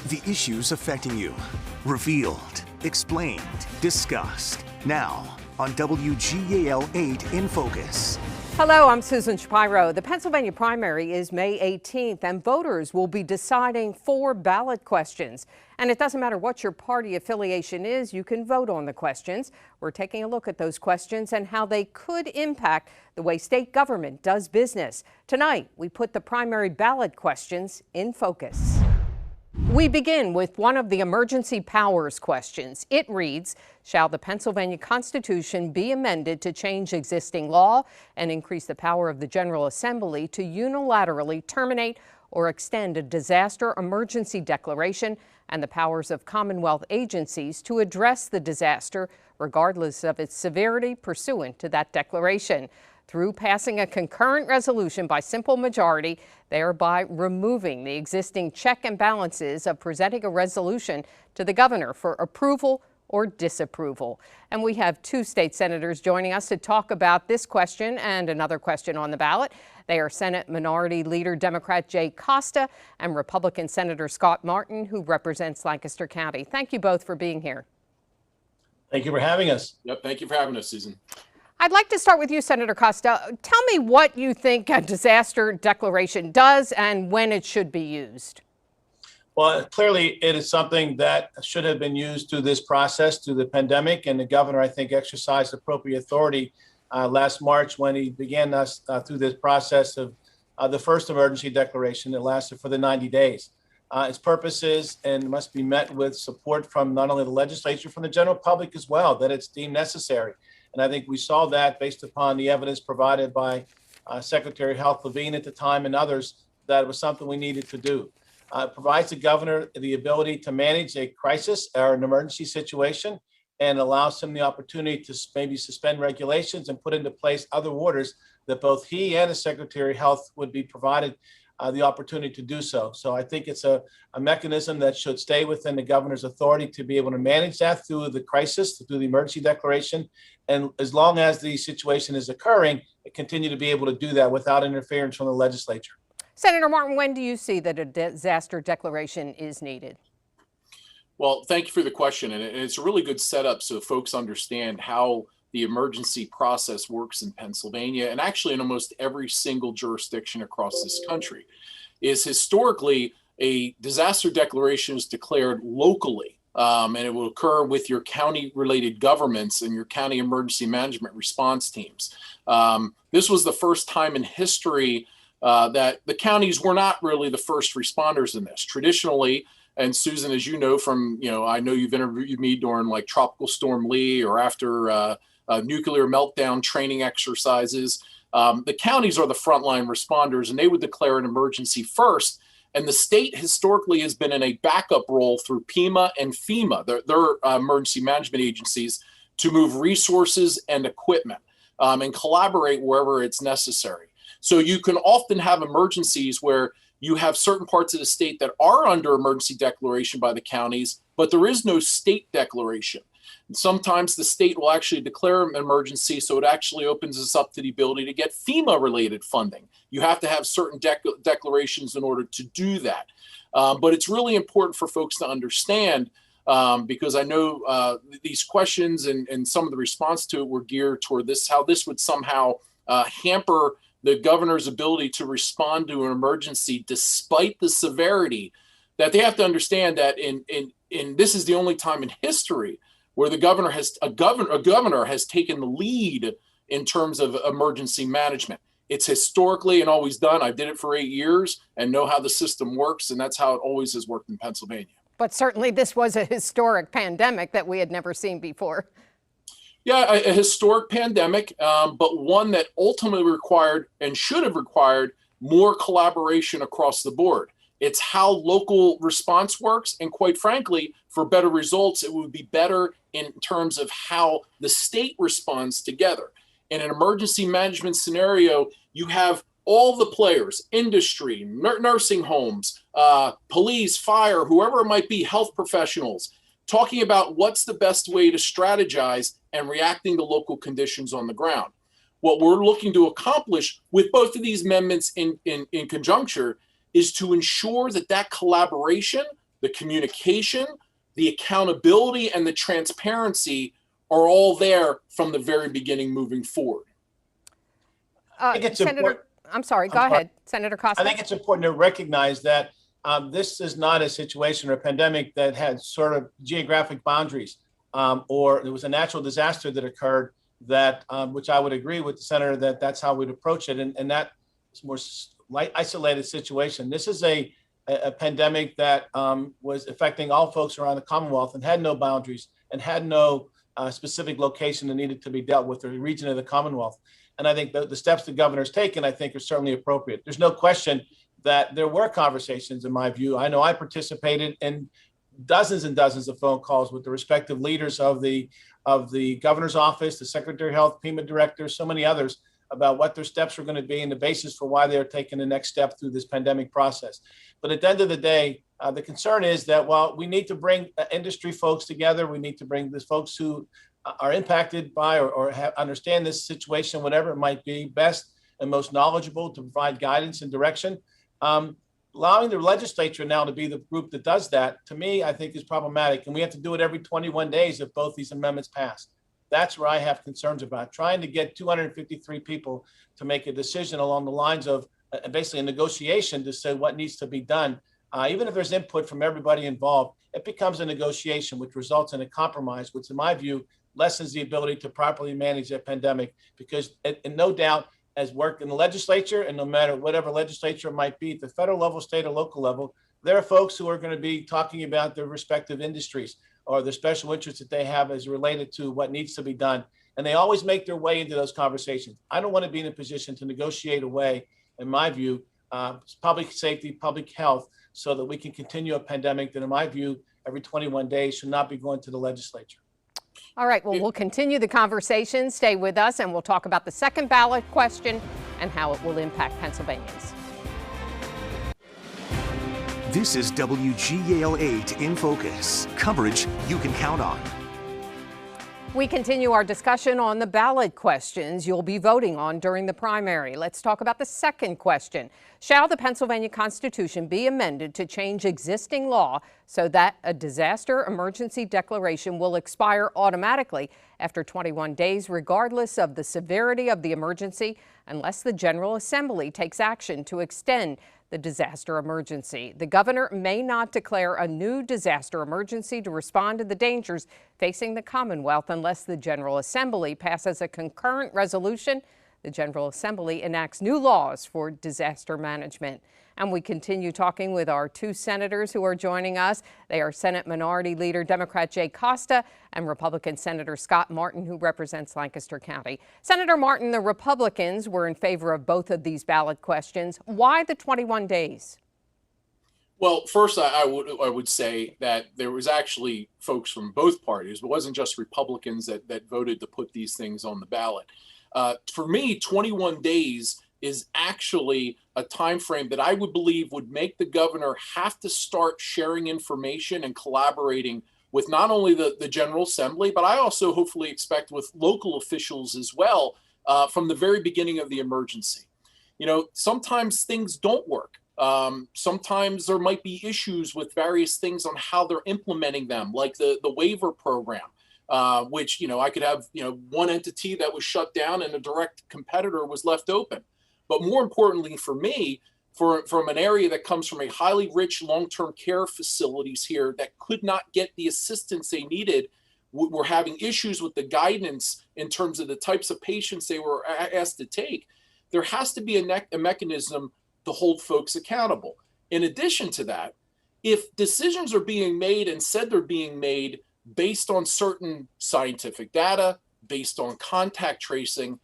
The issues affecting you. Revealed, explained, discussed. Now on WGAL 8 in Focus. Hello, I'm Susan Shapiro. The Pennsylvania primary is May 18th, and voters will be deciding 4 ballot questions. And it doesn't matter what your party affiliation is, you can vote on the questions. We're taking a look at those questions and how they could impact the way state government does business. Tonight, we put the primary ballot questions in focus. We begin with one of the emergency powers questions. It reads, shall the Pennsylvania Constitution be amended to change existing law and increase the power of the General Assembly to unilaterally terminate or extend a disaster emergency declaration and the powers of Commonwealth agencies to address the disaster, regardless of its severity, pursuant to that declaration, through passing a concurrent resolution by simple majority, thereby removing the existing check and balances of presenting a resolution to the governor for approval or disapproval. And we have 2 state senators joining us to talk about this question and another question on the ballot. They are Senate Minority Leader Democrat Jay Costa and Republican Senator Scott Martin, who represents Lancaster County. Thank you both for being here. Thank you for having us. Yep, thank you for having us, Susan. I'd like to start with you, Senator Costa. Tell me what you think a disaster declaration does and when it should be used. Well, clearly it is something that should have been used through this process, through the pandemic, and the governor, I think, exercised appropriate authority last March when he began us through this process of the first emergency declaration that lasted for the 90 days. Its purpose is and must be met with support from not only the legislature, from the general public as well, that it's deemed necessary. And I think we saw that based upon the evidence provided by Secretary of Health Levine at the time and others, that it was something we needed to do. It provides the governor the ability to manage a crisis or an emergency situation and allows him the opportunity to maybe suspend regulations and put into place other orders that both he and the Secretary of Health would be provided the opportunity to do so. So I think it's a mechanism that should stay within the governor's authority to be able to manage that through the crisis, through the emergency declaration. And as long as the situation is occurring, it continue to be able to do that without interference from the legislature. Senator Martin, when do you see that a disaster declaration is needed? Well, thank you for the question. And it's a really good setup so folks understand how the emergency process works in Pennsylvania and actually in almost every single jurisdiction across this country. Is historically a disaster declaration is declared locally, and it will occur with your county related governments and your county emergency management response teams. This was the first time in history that the counties were not really the first responders in this. Traditionally, and Susan, as you know from, I know you've interviewed me during like Tropical Storm Lee or after nuclear meltdown training exercises. The counties are the frontline responders and they would declare an emergency first. And the state historically has been in a backup role through PEMA and FEMA, their emergency management agencies, to move resources and equipment and collaborate wherever it's necessary. So you can often have emergencies where you have certain parts of the state that are under emergency declaration by the counties, but there is no state declaration. And sometimes the state will actually declare an emergency, so it actually opens us up to the ability to get FEMA-related funding. You have to have certain declarations in order to do that. But it's really important for folks to understand, because I know these questions and some of the response to it were geared toward this, how this would somehow hamper the governor's ability to respond to an emergency despite the severity. That they have to understand that in this is the only time in history where the governor has taken the lead in terms of emergency management. It's historically and always done. I did it for 8 years and know how the system works, and that's how it always has worked in Pennsylvania. But certainly this was a historic pandemic that we had never seen before. Yeah, a historic pandemic, but one that ultimately required and should have required more collaboration across the board. It's how local response works. And quite frankly, for better results, it would be better in terms of how the state responds together. In an emergency management scenario, you have all the players, industry, nursing homes, police, fire, whoever it might be, health professionals, talking about what's the best way to strategize and reacting to local conditions on the ground. What we're looking to accomplish with both of these amendments in conjuncture is to ensure that that collaboration the communication, the accountability, and the transparency are all there from the very beginning moving forward. I think it's Senator, important. I'm sorry, go ahead, Senator Costa. I think it's important to recognize that this is not a situation or a pandemic that had sort of geographic boundaries, or there was a natural disaster that occurred that, which I would agree with the senator that that's how we'd approach it, and that is more isolated situation. This is a pandemic that was affecting all folks around the Commonwealth and had no boundaries and had no specific location that needed to be dealt with, or region of the Commonwealth. And I think the steps the governor's taken, I think, are certainly appropriate. There's no question that there were conversations, in my view. I know I participated in dozens and dozens of phone calls with the respective leaders of the governor's office, the Secretary of Health, FEMA directors, so many others, about what their steps were going to be and the basis for why they're taking the next step through this pandemic process. But at the end of the day, the concern is that while we need to bring industry folks together, we need to bring the folks who are impacted by or understand this situation, whatever it might be, best and most knowledgeable to provide guidance and direction. Allowing the legislature now to be the group that does that, to me, I think is problematic. And we have to do it every 21 days if both these amendments pass. That's where I have concerns about trying to get 253 people to make a decision along the lines of basically a negotiation to say what needs to be done. Even if there's input from everybody involved, it becomes a negotiation, which results in a compromise, which in my view lessens the ability to properly manage that pandemic. Because, and no doubt, as work in the legislature, and no matter whatever legislature it might be, at the federal level, state, or local level, there are folks who are going to be talking about their respective industries or the special interests that they have as related to what needs to be done. And they always make their way into those conversations. I don't want to be in a position to negotiate away, in my view, public safety, public health, so that we can continue a pandemic that, in my view, every 21 days should not be going to the legislature. All right, well, we'll continue the conversation. Stay with us, and we'll talk about the second ballot question and how it will impact Pennsylvanians. This is WGAL 8 in Focus, coverage you can count on. We continue our discussion on the ballot questions you'll be voting on during the primary. Let's talk about the second question. Shall the Pennsylvania Constitution be amended to change existing law so that a disaster emergency declaration will expire automatically after 21 days, regardless of the severity of the emergency, unless the General Assembly takes action to extend the disaster emergency? The governor may not declare a new disaster emergency to respond to the dangers facing the Commonwealth unless the General Assembly passes a concurrent resolution. The General Assembly enacts new laws for disaster management. And we continue talking with our two senators who are joining us. They are Senate Minority Leader Democrat Jay Costa and Republican Senator Scott Martin, who represents Lancaster County. Senator Martin, the Republicans were in favor of both of these ballot questions. Why the 21 days? Well, first, I would say that there was actually folks from both parties. It wasn't just Republicans that voted to put these things on the ballot. For me, 21 days is actually a time frame that I would believe would make the governor have to start sharing information and collaborating with not only the General Assembly, but I also hopefully expect with local officials as well from the very beginning of the emergency. You know, sometimes things don't work. Sometimes there might be issues with various things on how they're implementing them, like the waiver program. Which, you know, I could have, one entity that was shut down and a direct competitor was left open. But more importantly for me, from an area that comes from a highly rich long-term care facilities here that could not get the assistance they needed, were having issues with the guidance in terms of the types of patients they were asked to take. There has to be a mechanism to hold folks accountable. In addition to that, if decisions are being made and said they're being made based on certain scientific data, based on contact tracing,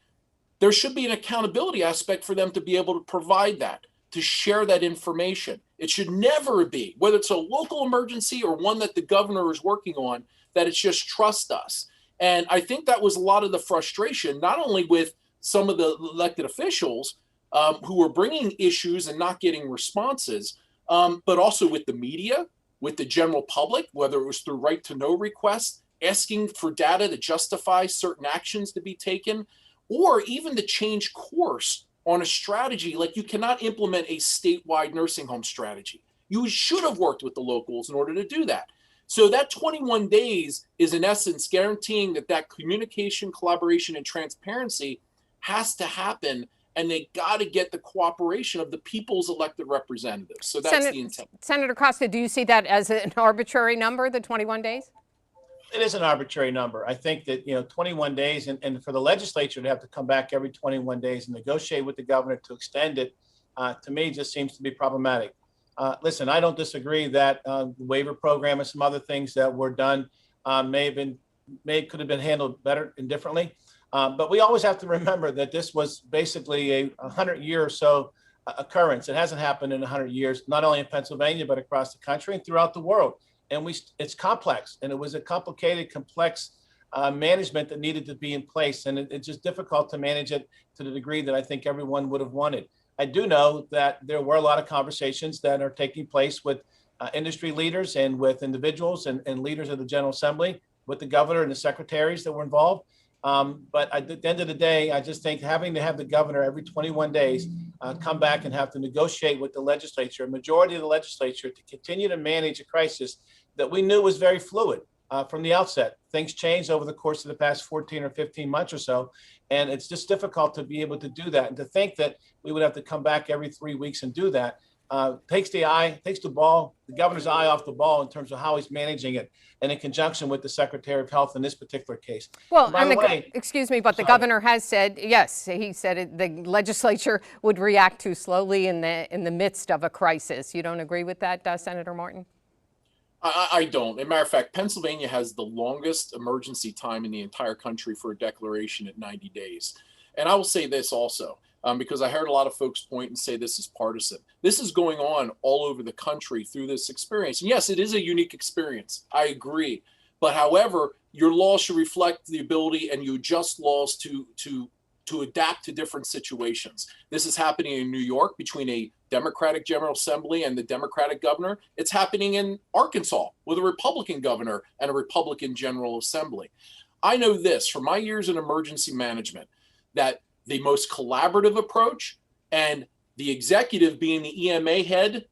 there should be an accountability aspect for them to be able to provide that, to share that information. It should never be, whether it's a local emergency or one that the governor is working on, that it's just trust us. And I think that was a lot of the frustration, not only with some of the elected officials who were bringing issues and not getting responses, but also with the media, with the general public, whether it was through right to know requests, asking for data to justify certain actions to be taken, or even to change course on a strategy. Like, you cannot implement a statewide nursing home strategy. You should have worked with the locals in order to do that. So that 21 days is in essence guaranteeing that communication, collaboration, and transparency has to happen, and they got to get the cooperation of the people's elected representatives. So that's the intent. Senator Costa, do you see that as an arbitrary number, the 21 days? It is an arbitrary number. I think that, 21 days and for the legislature to have to come back every 21 days and negotiate with the governor to extend it, to me, just seems to be problematic. Listen, I don't disagree that the waiver program and some other things that were done could have been handled better and differently. But we always have to remember that this was basically a 100-year or so occurrence. It hasn't happened in 100 years, not only in Pennsylvania, but across the country and throughout the world. And it's complex, and it was a complicated, complex management that needed to be in place. And it's just difficult to manage it to the degree that I think everyone would have wanted. I do know that there were a lot of conversations that are taking place with industry leaders and with individuals and leaders of the General Assembly, with the governor and the secretaries that were involved. But at the end of the day, I just think having to have the governor every 21 days come back and have to negotiate with the legislature, a majority of the legislature, to continue to manage a crisis that we knew was very fluid from the outset. Things changed over the course of the past 14 or 15 months or so. And it's just difficult to be able to do that. And to think that we would have to come back every 3 weeks and do that takes the governor's eye off the ball in terms of how he's managing it, and in conjunction with the Secretary of Health in this particular case. Well, excuse me, but the governor has said, yes, he said the legislature would react too slowly in the midst of a crisis. You don't agree with that, Senator Martin? I don't. As a matter of fact, Pennsylvania has the longest emergency time in the entire country for a declaration at 90 days. And I will say this also, because I heard a lot of folks point and say this is partisan. This is going on all over the country through this experience. And yes, it is a unique experience. I agree. But however, your laws should reflect the ability, and you adjust laws to adapt to different situations. This is happening in New York between a Democratic General Assembly and the Democratic governor. It's happening in Arkansas with a Republican governor and a Republican General Assembly. I know this from my years in emergency management, that the most collaborative approach, and the executive being the EMA head,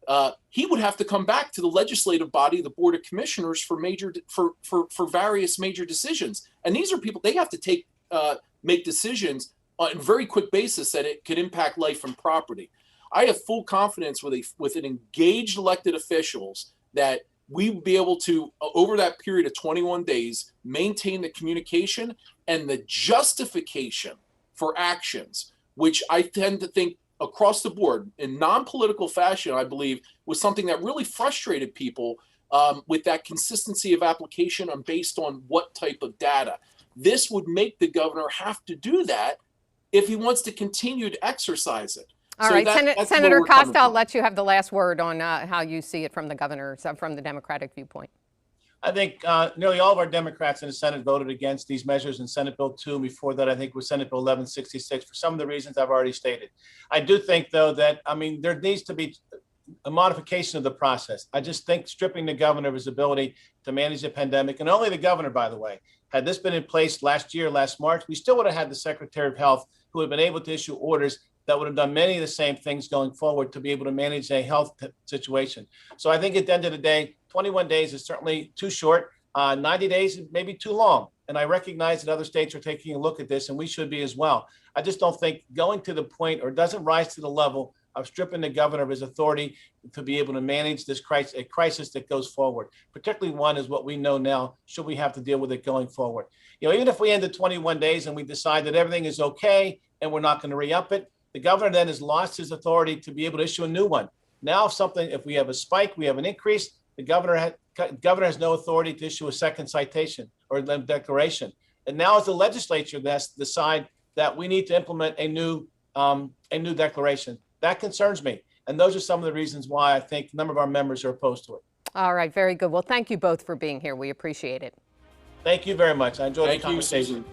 he would have to come back to the legislative body, the Board of Commissioners, for various major decisions. And these are people, they have to make decisions on a very quick basis that it could impact life and property. I have full confidence with an engaged elected officials that we will be able to, over that period of 21 days, maintain the communication and the justification for actions, which I tend to think across the board in non-political fashion, I believe, was something that really frustrated people with that consistency of application and based on what type of data. This would make the governor have to do that if he wants to continue to exercise it. All right, Senator Costa, I'll let you have the last word on how you see it from the governor, from the Democratic viewpoint. I think nearly all of our Democrats in the Senate voted against these measures in Senate Bill 2. Before that, I think was Senate Bill 1166 for some of the reasons I've already stated. I do think, though, that, there needs to be a modification of the process. I just think stripping the governor of his ability to manage the pandemic, and only the governor, by the way, had this been in place last March, we still would have had the Secretary of Health who would have been able to issue orders that would have done many of the same things going forward to be able to manage a health situation. So I think at the end of the day, 21 days is certainly too short. 90 days may be too long. And I recognize that other states are taking a look at this, and we should be as well. I just don't think going to the point, or doesn't rise to the level of stripping the governor of his authority to be able to manage this crisis, a crisis that goes forward, particularly one is what we know now, should we have to deal with it going forward. Even if we end at 21 days and we decide that everything is okay and we're not going to re-up it, the governor then has lost his authority to be able to issue a new one. Now, if we have a spike, we have an increase, the governor has no authority to issue a second citation or declaration. And now it's the legislature that has to decide that we need to implement a new declaration. That concerns me. And those are some of the reasons why I think a number of our members are opposed to it. All right, very good. Well, thank you both for being here. We appreciate it. Thank you very much. I enjoyed the conversation.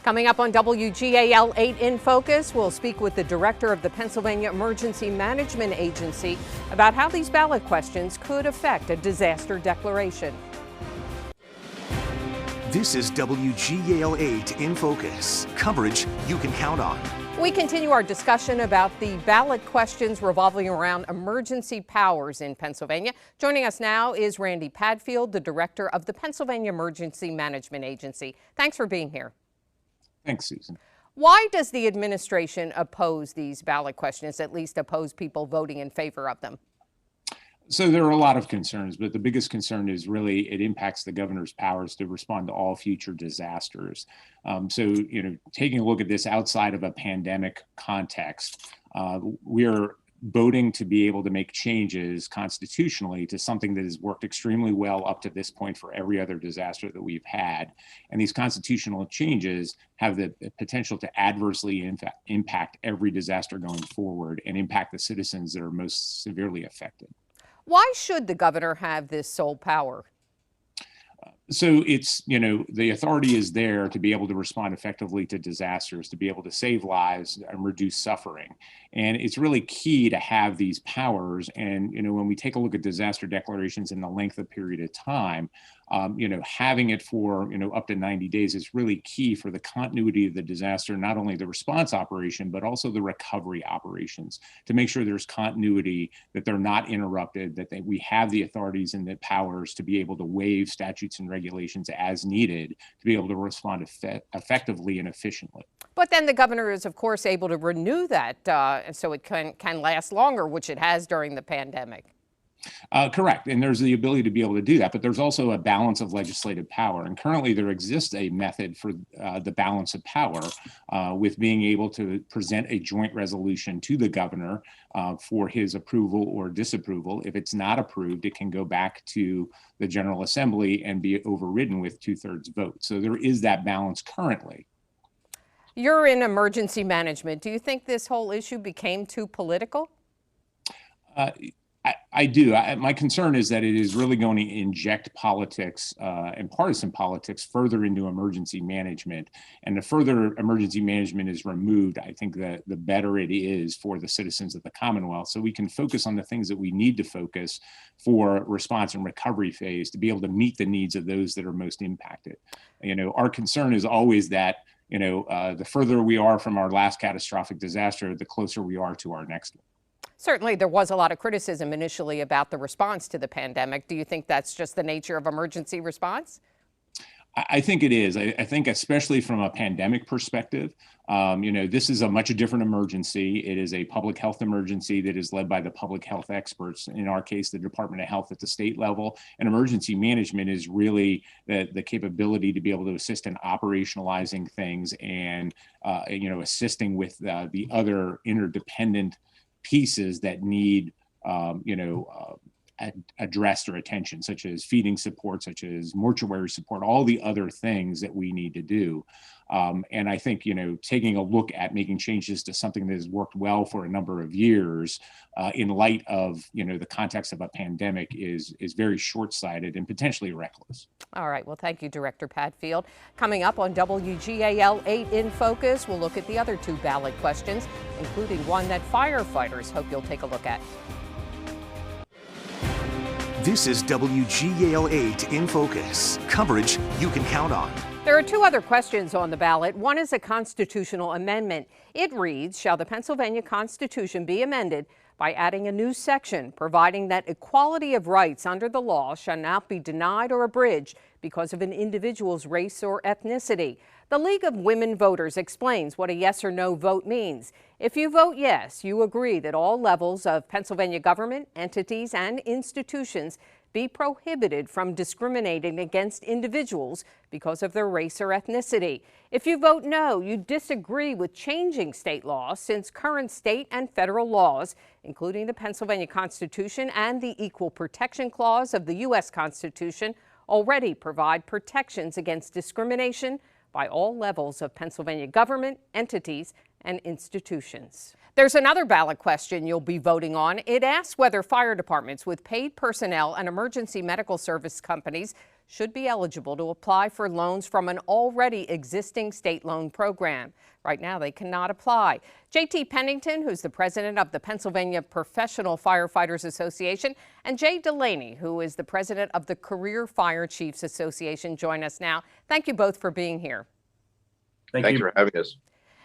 Coming up on WGAL 8 in Focus, we'll speak with the director of the Pennsylvania Emergency Management Agency about how these ballot questions could affect a disaster declaration. This is WGAL 8 in Focus, coverage you can count on. We continue our discussion about the ballot questions revolving around emergency powers in Pennsylvania. Joining us now is Randy Padfield, the director of the Pennsylvania Emergency Management Agency. Thanks for being here. Thanks, Susan. Why does the administration oppose these ballot questions, at least oppose people voting in favor of them? So there are a lot of concerns, but the biggest concern is really it impacts the governor's powers to respond to all future disasters. Taking a look at this outside of a pandemic context, we're voting to be able to make changes constitutionally to something that has worked extremely well up to this point for every other disaster that we've had. And these constitutional changes have the potential to adversely impact every disaster going forward and impact the citizens that are most severely affected. Why should the governor have this sole power? So it's, the authority is there to be able to respond effectively to disasters, to be able to save lives and reduce suffering. And it's really key to have these powers. And, when we take a look at disaster declarations in the length of period of time, having it for, up to 90 days is really key for the continuity of the disaster, not only the response operation, but also the recovery operations, to make sure there's continuity, that they're not interrupted, that we have the authorities and the powers to be able to waive statutes and regulations as needed to be able to respond effectively and efficiently. But then the governor is, of course, able to renew that so it can last longer, which it has during the pandemic. Correct. And there's the ability to be able to do that, but there's also a balance of legislative power. And currently there exists a method for the balance of power with being able to present a joint resolution to the governor for his approval or disapproval. If it's not approved, it can go back to the General Assembly and be overridden with 2/3 vote. So there is that balance currently. You're in emergency management. Do you think this whole issue became too political? I do. My concern is that it is really going to inject politics and partisan politics further into emergency management. And the further emergency management is removed, I think that the better it is for the citizens of the Commonwealth. So we can focus on the things that we need to focus for response and recovery phase to be able to meet the needs of those that are most impacted. Our concern is always that the further we are from our last catastrophic disaster, the closer we are to our next one. Certainly, there was a lot of criticism initially about the response to the pandemic. Do you think that's just the nature of emergency response? I think it is. I think especially from a pandemic perspective, this is a much different emergency. It is a public health emergency that is led by the public health experts, in our case, the Department of Health at the state level. And emergency management is really the capability to be able to assist in operationalizing things and, assisting with the other interdependent pieces that need, addressed or attention, such as feeding support, such as mortuary support, all the other things that we need to do. And I think, taking a look at making changes to something that has worked well for a number of years in light of, the context of a pandemic is very short-sighted and potentially reckless. All right. Well, thank you, Director Padfield. Coming up on WGAL 8 in Focus, we'll look at the other two ballot questions, including one that firefighters hope you'll take a look at. This is WGAL 8 in Focus, coverage you can count on. There are two other questions on the ballot. One is a constitutional amendment. It reads, shall the Pennsylvania Constitution be amended by adding a new section providing that equality of rights under the law shall not be denied or abridged because of an individual's race or ethnicity? The League of Women Voters explains what a yes or no vote means. If you vote yes, you agree that all levels of Pennsylvania government, entities, and institutions be prohibited from discriminating against individuals because of their race or ethnicity. If you vote no, you disagree with changing state law, since current state and federal laws, including the Pennsylvania Constitution and the Equal Protection Clause of the U.S. Constitution, already provide protections against discrimination by all levels of Pennsylvania government, entities, and institutions. There's another ballot question you'll be voting on. It asks whether fire departments with paid personnel and emergency medical service companies should be eligible to apply for loans from an already existing state loan program. Right now, they cannot apply. J.T. Pennington, who's the president of the Pennsylvania Professional Firefighters Association, and Jay Delaney, who is the president of the Career Fire Chiefs Association, join us now. Thank you both for being here. Thanks for having us.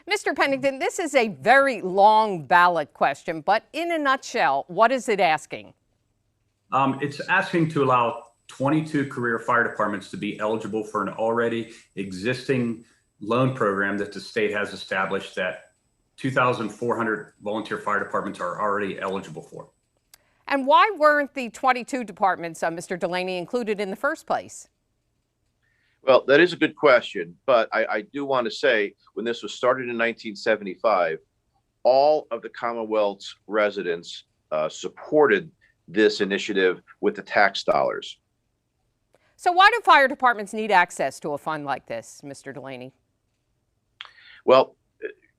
Mr. Pennington, this is a very long ballot question, but in a nutshell, what is it asking? It's asking to allow 22 career fire departments to be eligible for an already existing loan program that the state has established that 2,400 volunteer fire departments are already eligible for. And why weren't the 22 departments, Mr. Delaney, included in the first place? Well, that is a good question, but I do want to say when this was started in 1975, all of the Commonwealth's residents supported this initiative with the tax dollars. So why do fire departments need access to a fund like this, Mr. Delaney? Well,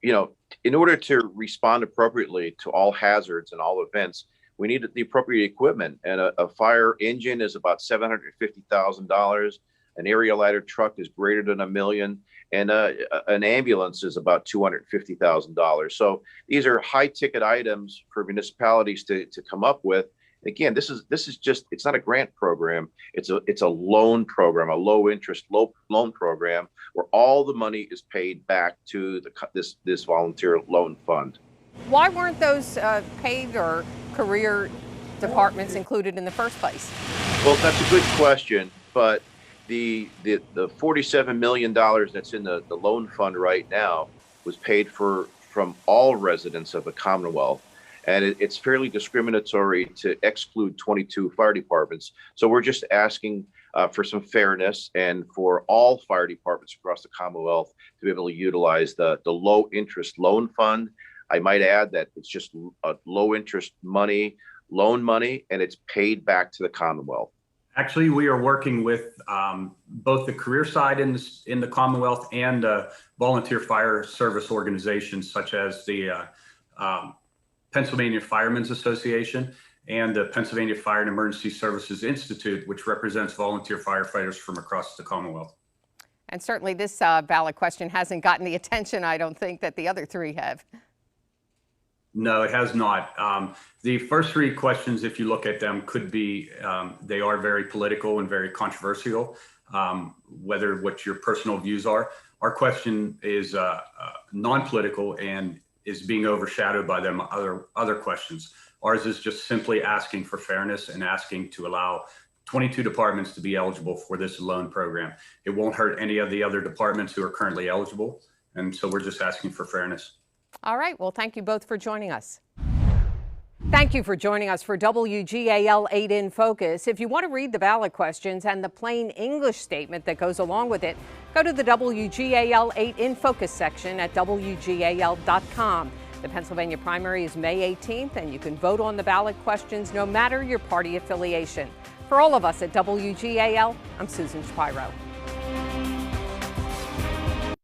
you know, in order to respond appropriately to all hazards and all events, we need the appropriate equipment. And a fire engine is about $750,000. An area ladder truck is greater than $1 million, and an ambulance is about $250,000. So these are high-ticket items for municipalities to come up with. Again, this is just, it's not a grant program. It's a loan program, a low-interest loan program where all the money is paid back to this volunteer loan fund. Why weren't those paid or career departments included in the first place? Well, that's a good question, but the $47 million that's in the loan fund right now was paid for from all residents of the Commonwealth. And it's fairly discriminatory to exclude 22 fire departments. So we're just asking for some fairness and for all fire departments across the Commonwealth to be able to utilize the low interest loan fund. I might add that it's just a low interest loan money, and it's paid back to the Commonwealth. Actually, we are working with both the career side in the Commonwealth and volunteer fire service organizations such as the Pennsylvania Firemen's Association and the Pennsylvania Fire and Emergency Services Institute, which represents volunteer firefighters from across the Commonwealth. And certainly this ballot question hasn't gotten the attention, I don't think, that the other three have. No, it has not. The first three questions, if you look at them, could be, they are very political and very controversial, whether what your personal views are. Our question is non-political and is being overshadowed by them other questions. Ours is just simply asking for fairness and asking to allow 22 departments to be eligible for this loan program. It won't hurt any of the other departments who are currently eligible. And so we're just asking for fairness. All right. Well, thank you both for joining us. Thank you for joining us for WGAL 8 in Focus. If you want to read the ballot questions and the plain English statement that goes along with it, go to the WGAL 8 in Focus section at WGAL.com. The Pennsylvania primary is May 18th, and you can vote on the ballot questions no matter your party affiliation. For all of us at WGAL, I'm Susan Shapiro.